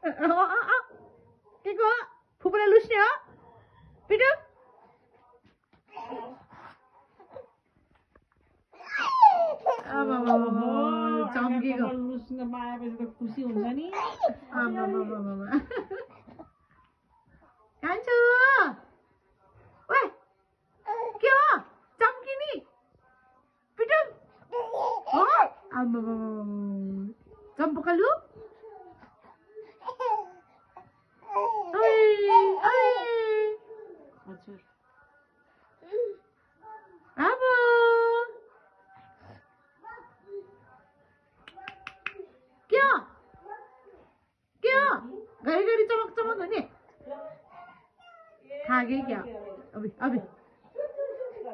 के को फुपूलाई लुस्ने हो पिटु चम्केको लुस्न पाएपछि त खुसी हुन्छ नि कान्छु ओए के हो चम्किनी पिटु हो चम्पकलु हजुर अब के हो घरी चमक चमक हुने खागे क्या अभी अभी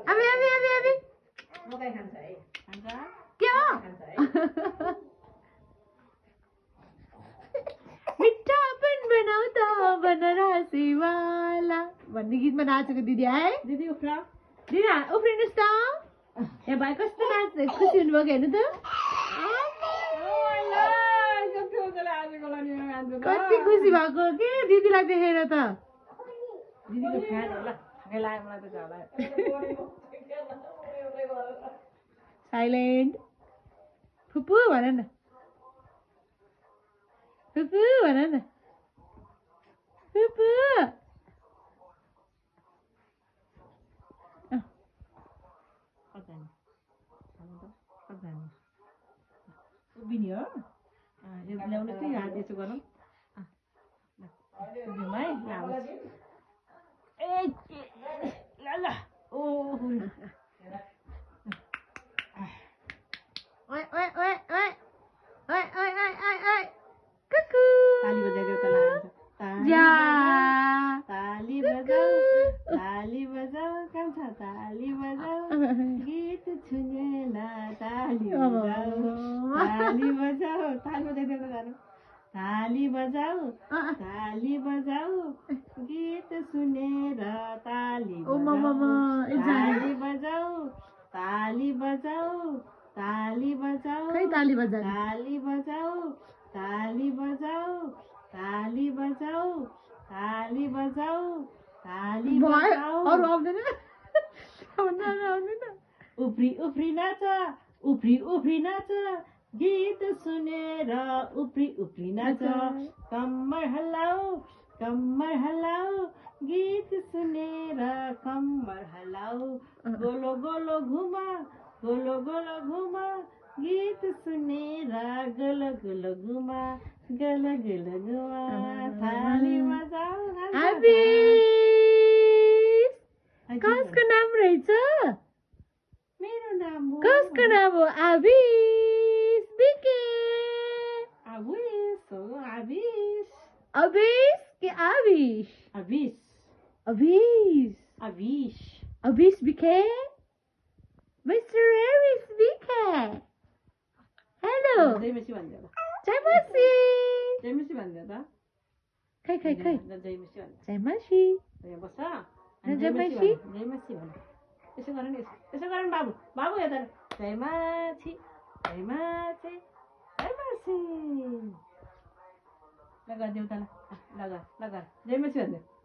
अभी अभी अभी अभी मकै खान्छ है खान्छ क्या मिठापन बनाउँदा बनरासी वाला भन्ने गीतमा नाचेको दिदी आए दिदी उफ्रा दिदी उफ्रिनुहोस् त ए भाइ कस्तो नाच खुसी हुनुभयो हेर्नु त कति खुसी भएको के दिदीलाई देखेर त दिदीको फ्यान होला थाकै लाग्यो मलाई त झ्याउ साइलेन्ट फुपू भन न फुपू भन न फुपू उभिने हो यो ल्याउनु चाहिँ हात यसो गरौँ उभिउँ है ल ल ओहो ओए ओए ओए ओए ओए ओए ओए ओए ओए कुकु ताली बजाइदेऊ त लान्छ ताली बजाऊ कान्छ ताली बजाऊ गीत सुनेला ताली बजाऊ ताली बजाऊ ताली बजाइदेऊ त जानु ताली बजाऊ गीत सुनेर ताली ताली बजाऊ ताली बजाऊ ताली बजाऊ खै ताली बजा ताली बजाऊ ताली बजाऊ ताली बजाऊ ताली बजाऊ ताली बजाऊ अरु आउँदैन आउँदैन उफ्री उफ्री नाच उफ्री उफ्री नाच गीत सुनेर उफ्री उफ्री नाच कम्मर हल्लाऊ गीत सुनेर कम्मर हल्लाऊ गोलो गोलो घुमा गीत सुनेर गोलो गोलो घुमा थाली बजाऊ आबिस कसको नाम रहेछ मेरो नाम हो कसको नाम हो आबिस बिके आबिस हो आबिस अबिस के आबिस आबिस अबिस आबिस अबिस बिके Mr. Aris बिके हेलो जयमसी भनिदियो ल जयमसी जयमसी भनिदियो त खै जयमसी भनिदियो जयमसी यहाँ बस्छ जयमसी जयमसी भन यसो गर नि बाबु यता जयमासी ल गरिदेऊ त ल जयमसी भनिदियो